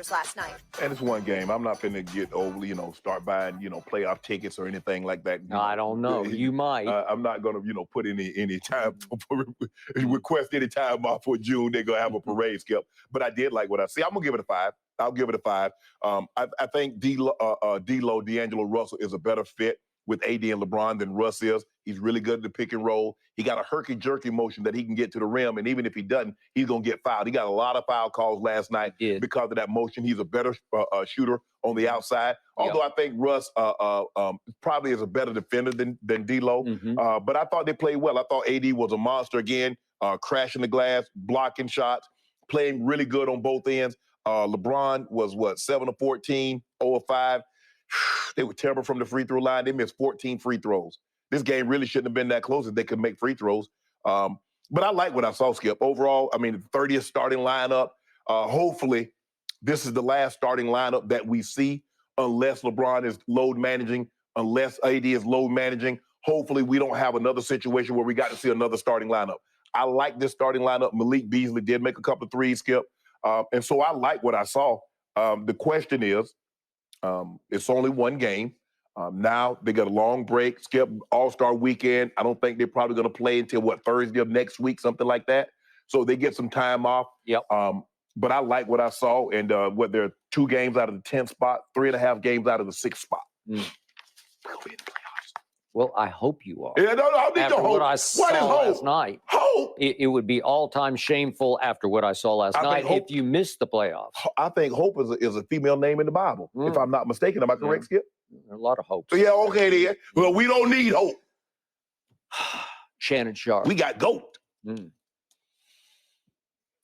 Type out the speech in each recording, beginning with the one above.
Lakers last night. And it's one game. I'm not finna get overly, start buying, playoff tickets or anything like that. No, I don't know. You might. I'm not gonna, put any time request any time off for June. They're gonna have a parade, Skip. But I did like what I see. I'm gonna give it a 5. I'll give it a 5. I think D'Angelo Russell is a better fit with AD and LeBron than Russ is. He's really good at the pick and roll. He got a herky-jerky motion that he can get to the rim, and even if he doesn't, he's going to get fouled. He got a lot of foul calls last night because of that motion. He's a better shooter on the outside, although I think Russ probably is a better defender than D'Lo. But I thought they played well. I thought AD was a monster again, crashing the glass, blocking shots, playing really good on both ends. LeBron was, 7 of 14, 0 of 5. They were terrible from the free throw line. They missed 14 free throws. This game really shouldn't have been that close if they could make free throws. But I like what I saw, Skip. Overall, 30th starting lineup. Hopefully, this is the last starting lineup that we see unless LeBron is load managing, unless AD is load managing. Hopefully, we don't have another situation where we got to see another starting lineup. I like this starting lineup. Malik Beasley did make a couple of threes, Skip. And so I like what I saw. The question is, it's only one game. Now they got a long break, Skip, All-Star weekend. I don't think they're probably going to play until, Thursday of next week, something like that. So they get some time off. Yep. But I like what I saw. And there are 2 games out of the 10th spot, 3.5 games out of the 6th spot. We'll be in the playoffs. Well, I hope you are. Yeah, no, I need after to hope. what I saw last night. Hope. It would be all-time shameful after what I saw last night if you missed the playoffs. I think hope is a female name in the Bible, if I'm not mistaken. Am I correct, Skip? There are a lot of hopes. So, yeah, okay then. Well, we don't need hope. Shannon Sharp. We got GOAT.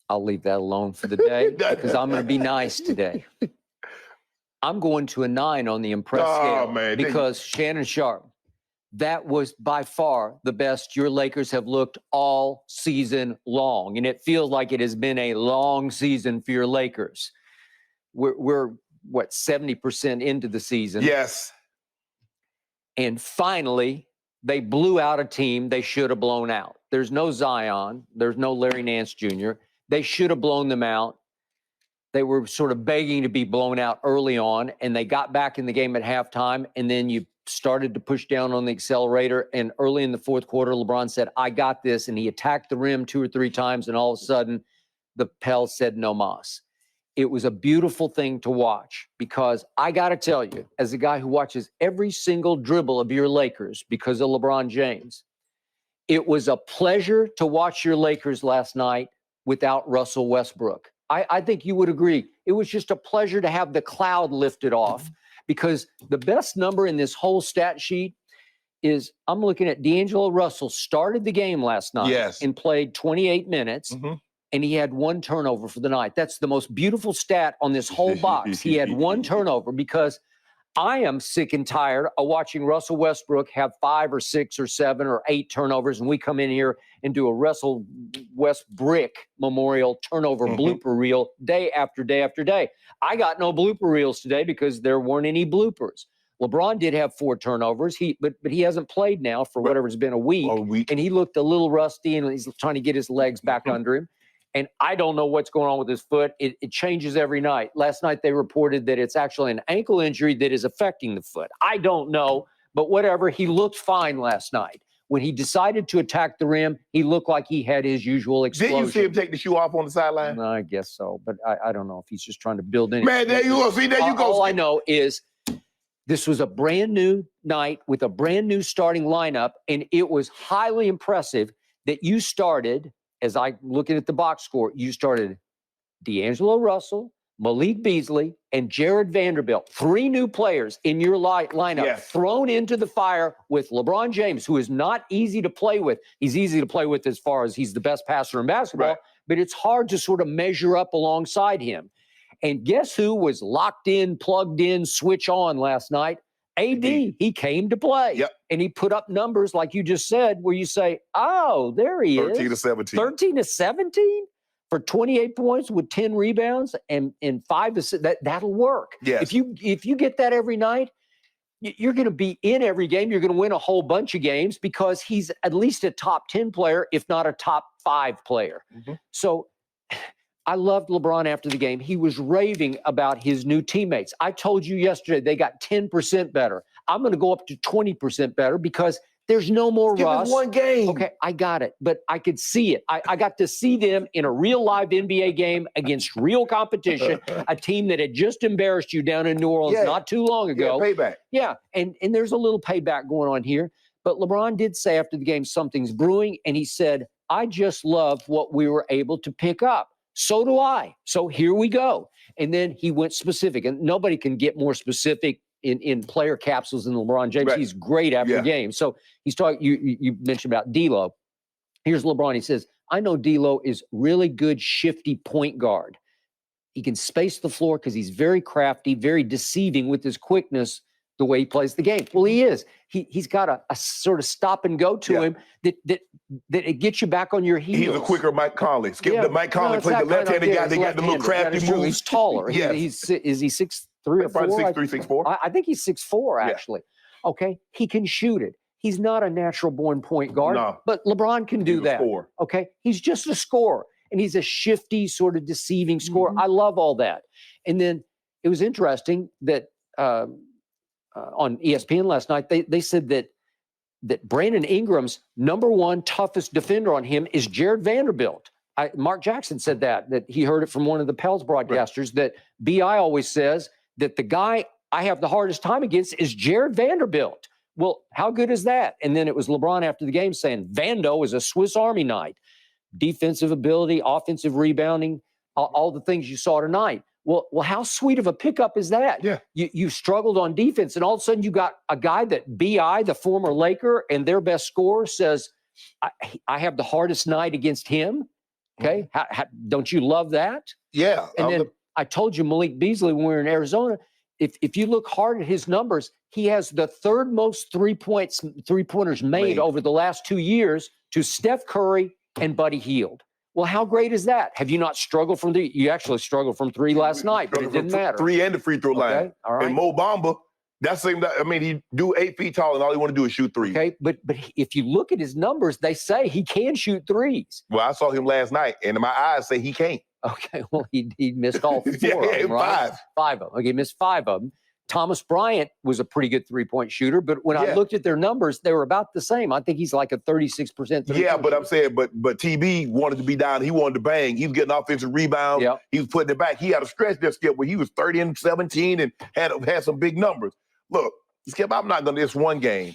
I'll leave that alone for the day because I'm going to be nice today. I'm going to a 9 on the impress scale because Shannon Sharp, that was by far the best your Lakers have looked all season long. And it feels like it has been a long season for your Lakers. We're 70% into the season. Yes. And finally, they blew out a team they should have blown out. There's no Zion. There's no Larry Nance Jr. They should have blown them out. They were sort of begging to be blown out early on, and they got back in the game at halftime, and then you started to push down on the accelerator, and early in the fourth quarter, LeBron said, I got this, and he attacked the rim 2 or 3 times, and all of a sudden, the Pels said no mas. It was a beautiful thing to watch because I got to tell you, as a guy who watches every single dribble of your Lakers because of LeBron James, it was a pleasure to watch your Lakers last night without Russell Westbrook. I think you would agree. It was just a pleasure to have the cloud lifted off because the best number in this whole stat sheet is I'm looking at D'Angelo Russell started the game last night and played 28 minutes. And he had 1 turnover for the night. That's the most beautiful stat on this whole box. He had 1 turnover because I am sick and tired of watching Russell Westbrook have 5 or 6 or 7 or 8 turnovers, and we come in here and do a Russell Westbrook Memorial turnover blooper reel day after day after day. I got no blooper reels today because there weren't any bloopers. LeBron did have 4 turnovers, but he hasn't played now for whatever it's been a week, and he looked a little rusty, and he's trying to get his legs back under him. And I don't know what's going on with his foot. It changes every night. Last night they reported that it's actually an ankle injury that is affecting the foot. I don't know, but whatever. He looked fine last night. When he decided to attack the rim, he looked like he had his usual explosion. Didn't you see him take the shoe off on the sideline? I guess so, but I don't know if he's just trying to build in. Man, there you go. See, there you go. All I know is this was a brand new night with a brand new starting lineup, and it was highly impressive that you started. As I looking at the box score, you started D'Angelo Russell, Malik Beasley, and Jared Vanderbilt. 3 new players in your lineup thrown into the fire with LeBron James, who is not easy to play with. He's easy to play with as far as he's the best passer in basketball, but it's hard to sort of measure up alongside him. And guess who was locked in, plugged in, switch on last night? AD. He came to play. And he put up numbers, like you just said, where you say, oh, there he is. 13 to 17. 13 to 17 for 28 points with 10 rebounds and 5 assists. That'll work. If you get that every night, you're going to be in every game. You're going to win a whole bunch of games because he's at least a top 10 player, if not a top 5 player. So I loved LeBron after the game. He was raving about his new teammates. I told you yesterday they got 10% better. I'm going to go up to 20% better because there's no more Give us rust. one game. Okay, I got it, but I could see it. I got to see them in a real live NBA game against real competition, a team that had just embarrassed you down in New Orleans not too long ago. Yeah, payback. Yeah, and there's a little payback going on here. But LeBron did say after the game something's brewing, and he said, I just love what we were able to pick up. So do I. So here we go. And then he went specific, and nobody can get more specific in player capsules than LeBron James. Right. He's great after games. So he's talking. You mentioned about D'Lo. Here's LeBron. He says, I know D'Lo is really good, shifty point guard. He can space the floor because he's very crafty, very deceiving with his quickness, the way he plays the game. Well, he is. He's got a sort of stop and go to him that it gets you back on your heels. He's a quicker Mike Conley. The Mike Conley plays the left-handed guy. They got the little crafty moves. He's taller. Yes. Is he 6'3" or 4? 6'3", 6'4". I think he's 6'4", actually. Okay, he can shoot it. He's not a natural-born point guard, but LeBron can do that. Scorer. Okay, he's just a scorer, and he's a shifty, sort of deceiving scorer. I love all that. And then it was interesting that on ESPN last night, they said that Brandon Ingram's number one toughest defender on him is Jared Vanderbilt. Mark Jackson said that he heard it from one of the Pels broadcasters, that BI always says that the guy I have the hardest time against is Jared Vanderbilt. Well, how good is that? And then it was LeBron after the game saying Vando is a Swiss Army knife. Defensive ability, offensive rebounding, all the things you saw tonight. Well, how sweet of a pickup is that? Yeah. You struggled on defense, and all of a sudden you got a guy that BI, the former Laker, and their best scorer says, I have the hardest night against him. Okay. Don't you love that? Yeah. And then I told you Malik Beasley when we were in Arizona, if you look hard at his numbers, he has the third most three-pointers made over the last 2 years to Steph Curry and Buddy Hield. Well, how great is that? Have you not struggled from three? You actually struggled from three last night, but it didn't matter. 3 and the free throw line. Okay, all right. And Mo Bamba, that's the same. I mean, he do 8 feet tall, and all he want to do is shoot threes. Okay, but if you look at his numbers, they say he can shoot threes. Well, I saw him last night, and my eyes say he can't. Okay, well, he missed all 4 yeah, of them, right? 5. 5 of them. Okay, he missed 5 of them. Thomas Bryant was a pretty good three-point shooter, but when I looked at their numbers, they were about the same. I think he's like a 36%. Yeah, but I'm saying, but TB wanted to be down. He wanted to bang. He was getting offensive rebounds. Yep. He was putting it back. He had a stretch there, Skip, where he was 30 and 17 and had some big numbers. Look, Skip, I'm not going to this one game.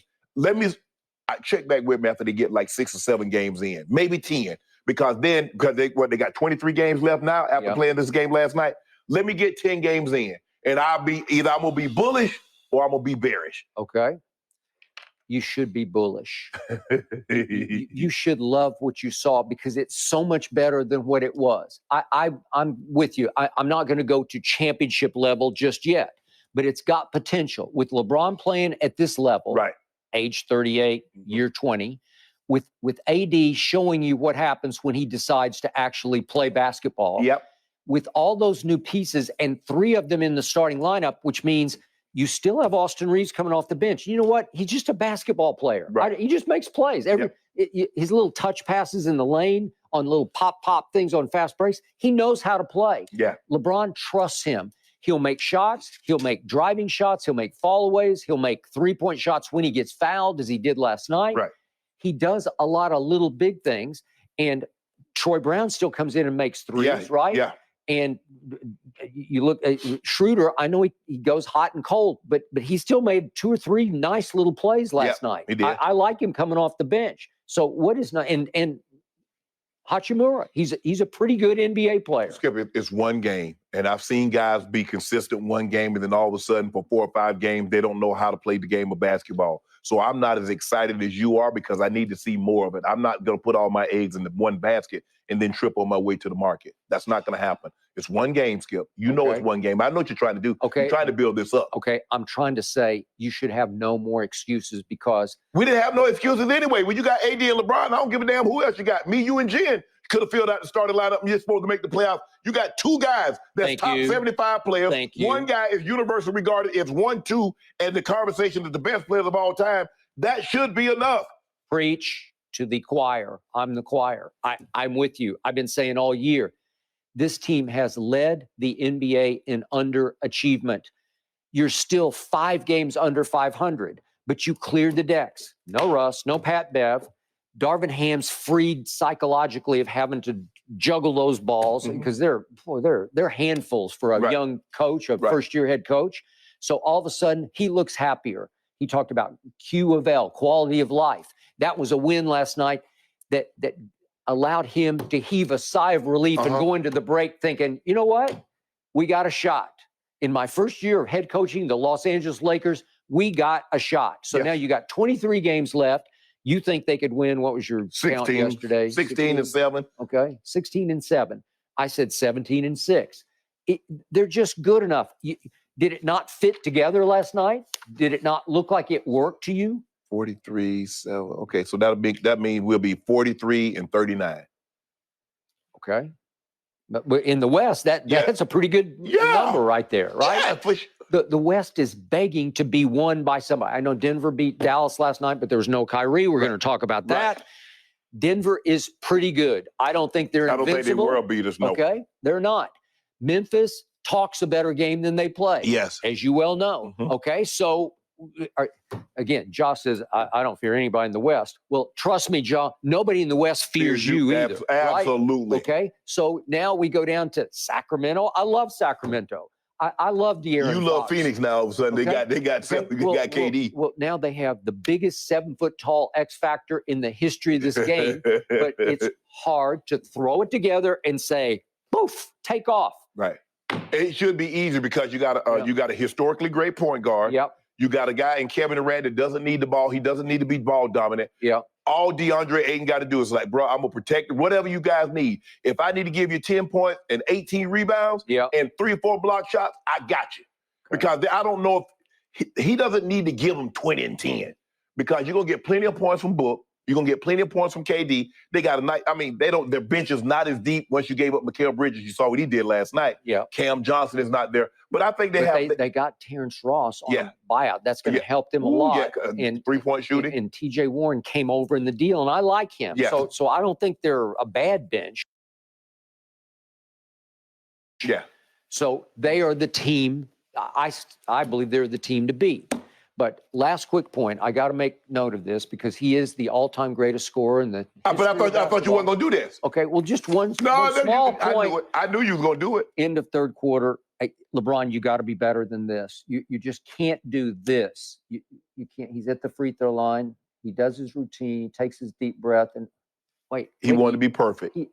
Check back with me after they get like 6 or 7 games in, maybe 10, because they got 23 games left now after playing this game last night. Let me get 10 games in. And I'm going to be bullish or I'm going to be bearish. Okay. You should be bullish. you should love what you saw because it's so much better than what it was. I'm with you. I'm not going to go to championship level just yet, but it's got potential. With LeBron playing at this level, right? Age 38, year 20, with AD showing you what happens when he decides to actually play basketball. Yep. With all those new pieces and 3 of them in the starting lineup, which means you still have Austin Reeves coming off the bench. You know what? He's just a basketball player. Right. He just makes plays. His little touch passes in the lane on little pop things on fast breaks. He knows how to play. Yeah. LeBron trusts him. He'll make shots. He'll make driving shots. He'll make fallaways. He'll make 3-point shots when he gets fouled, as he did last night. Right. He does a lot of little big things. And Troy Brown still comes in and makes threes, right? Yeah. And you look at Schroeder, I know he goes hot and cold, but he still made 2 or 3 nice little plays last night. He did. I like him coming off the bench. So what is not and Hachimura, he's a pretty good NBA player. Skip, it's one game. And I've seen guys be consistent one game, and then all of a sudden for 4 or 5 games, they don't know how to play the game of basketball. So I'm not as excited as you are because I need to see more of it. I'm not going to put all my eggs in the one basket and then trip on my way to the market. That's not going to happen. It's one game, Skip. You know it's one game. I know what you're trying to do. Okay. You're trying to build this up. Okay, I'm trying to say you should have no more excuses because we didn't have no excuses anyway. When you got AD and LeBron, I don't give a damn who else you got. Me, you, and Jen could have filled out the starting lineup and you're supposed to make the playoffs. You got 2 guys that's top 75 players. Thank you. One guy is universally regarded as 1-2 and the conversation is the best players of all time. That should be enough. Preach to the choir. I'm the choir. I'm with you. I've been saying all year, This team has led the NBA in underachievement. You're still 5 games under 500, but you cleared the decks. No Russ, no Pat Bev. Darvin Ham's freed psychologically of having to juggle those balls because they're handfuls for a young coach, a first-year head coach. So all of a sudden, he looks happier. He talked about Q of L, quality of life. That was a win last night that allowed him to heave a sigh of relief and go into the break thinking, you know what? We got a shot. In my first year of head coaching the Los Angeles Lakers, we got a shot. So now you got 23 games left. You think they could win? What was your count yesterday? 16-7. Okay, 16-7. I said 17-6. They're just good enough. Did it not fit together last night? Did it not look like it worked to you? 43-7. Okay, so that means we'll be 43-39. Okay. But in the West, that's a pretty good number right there, right? Yeah, for sure. The West is begging to be won by somebody. I know Denver beat Dallas last night, but there was no Kyrie. We're going to talk about that. Denver is pretty good. I don't think they're invincible. I don't think they world beaters, no. Okay, they're not. Memphis talks a better game than they play. Yes. As you well know. Okay, so again, Josh says, I don't fear anybody in the West. Well, trust me, Josh, nobody in the West fears you either. Absolutely. Right? Okay, so now we go down to Sacramento. I love Sacramento. I love De'Aaron You love Phoenix now. All of a sudden, they got KD. Well, now they have the biggest 7-foot-tall X factor in the history of this game. But it's hard to throw it together and say, "Poof, take off." Right. It should be easy because you got a historically great point guard. Yep. You got a guy in Kevin Durant that doesn't need the ball. He doesn't need to be ball dominant. Yeah. All DeAndre Ayton got to do is like, bro, I'm going to protect whatever you guys need. If I need to give you 10 points and 18 rebounds and 3 or 4 block shots, I got you. Because I don't know if he doesn't need to give them 20 and 10 because you're going to get plenty of points from Book. You're going to get plenty of points from KD. They got a night. I mean, their bench is not as deep once you gave up Mikal Bridges. You saw what he did last night. Yeah. Cam Johnson is not there. But I think they got Terrence Ross on a buyout. That's going to help them a lot. And 3-point shooting. And TJ Warren came over in the deal, and I like him. Yeah. So I don't think they're a bad bench. Yeah. So they are the team. I believe they're the team to beat. But last quick point, I got to make note of this because he is the all-time greatest scorer in the. But I thought you weren't going to do this. Okay, well, just one small point. I knew you was going to do it. End of third quarter. Hey, LeBron, you got to be better than this. You just can't do this. You can't. He's at the free throw line. He does his routine, takes his deep breath, and he wanted to be perfect. He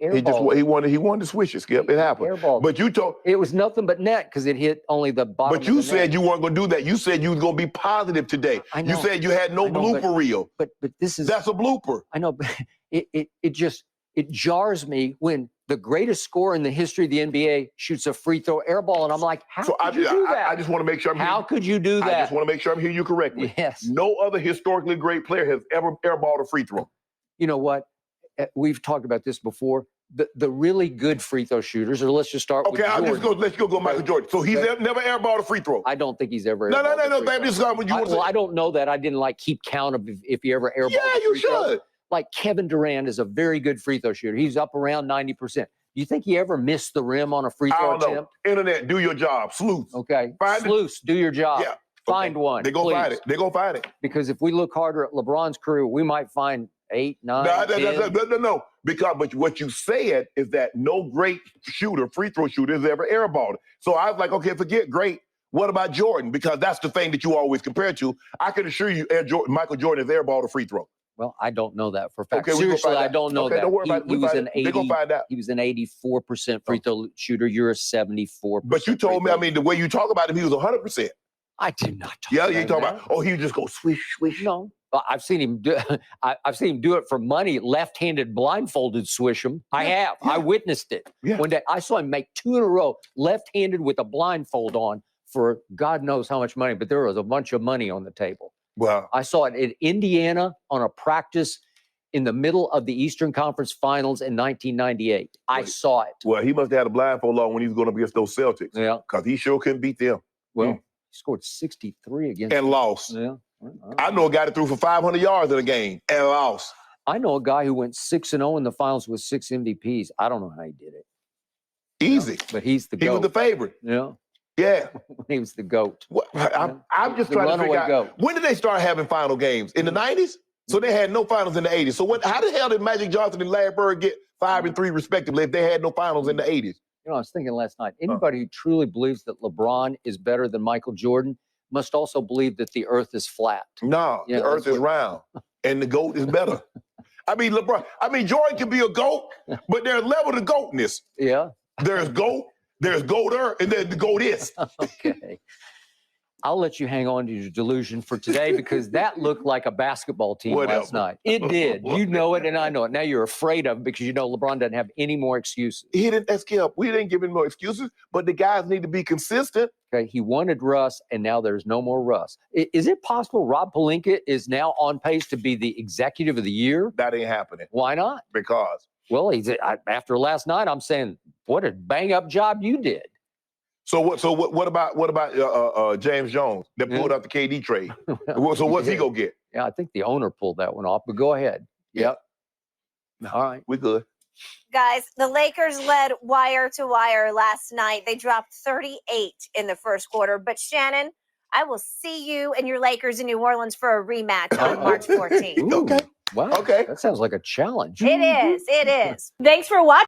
wanted to switch it, Skip. It happened. But you told it was nothing but net because it hit only the bottom. But you said you weren't going to do that. You said you was going to be positive today. I know. You said you had no blooper reel. But that's a blooper. I know, but it jars me when the greatest scorer in the history of the NBA shoots a free throw air ball, and I'm like, how could you do that? I just want to make sure How could you do that? I just want to make sure I'm hearing you correctly. Yes. No other historically great player has ever airballed a free throw. You know what? We've talked about this before. The really good free throw shooters, or let's just start with Jordan. Let's go Michael Jordan. So he's never airballed a free throw. I don't think he's ever No. I don't know that. I didn't keep count of if he ever airballed. Yeah, you should. Like Kevin Durant is a very good free throw shooter. He's up around 90%. Do you think he ever missed the rim on a free throw attempt? Internet, do your job. Sleuth. Okay. Sleuth, do your job. Yeah. Find one. They're going to find it. They're going to find it. Because if we look harder at LeBron's career, we might find 8, 9, 10. No. But what you said is that no great free throw shooter, has ever airballed. So I was like, okay, forget great. What about Jordan? Because that's the thing that you always compare to. I can assure you, Michael Jordan has airballed a free throw. Well, I don't know that for a fact. Okay, seriously, I don't know that. Don't worry about it. They're going to find out. He was an 84% free throw shooter. You're a 74%. But you told me, the way you talk about him, he was 100%. I did not talk about you talk about, he would just go swish, swish. No. I've seen him do. I've seen him do it for money. Left-handed, blindfolded, swish him. I have. Yeah. I witnessed it. Yeah. One day, I saw him make 2 in a row, left-handed with a blindfold on for God knows how much money. But there was a bunch of money on the table. Wow. I saw it in Indiana on a practice in the middle of the Eastern Conference Finals in 1998. I saw it. Well, he must have had a blindfold on when he was going up against those Celtics. Yeah. Because he sure couldn't beat them. Well, he scored 63 against and lost. Yeah. I know a guy that threw for 500 yards in a game and lost. I know a guy who went 6-0 in the finals with 6 MVPs. I don't know how he did it. Easy. But he's the He was GOAT. the favorite. Yeah. Yeah. He was the GOAT. I'm just The trying to figure runaway out, GOAT. when did they start having final games? In the 90s? So they had no finals in the 80s. So how the hell did Magic Johnson and Larry Bird get 5 and 3 respectively if they had no finals in the 80s? You know, I was thinking last night, anybody who truly believes that LeBron is better than Michael Jordan must also believe that the earth is flat. No, Yeah, the earth that's is round and the GOAT is better. Jordan can be a GOAT, but there's level to GOATness. Yeah. There's GOAT, there's GOATer, and then the GOATist. Okay. I'll let you hang on to your delusion for today because that looked like a basketball team last night. It did. You know it and I know it. Now you're afraid of it because you know LeBron doesn't have any more excuses. He didn't, Skip, we didn't give him more excuses, but the guys need to be consistent. Okay, he wanted Russ, and now there's no more Russ. Is it possible Rob Pelinka is now on pace to be the executive of the year? That ain't happening. Why not? Because. Well, after last night, I'm saying, what a bang-up job you did. So what about James Jones that pulled out the KD trade? So what's he gonna get? Yeah, I think the owner pulled that one off, but go ahead. Yep. No, all right. We good. Guys, the Lakers led wire to wire last night. They dropped 38 in the first quarter. But Shannon, I will see you and your Lakers in New Orleans for a rematch on March 14th. Ooh, Okay. Wow. Okay. That sounds like a challenge. It is. It is. Thanks for watching.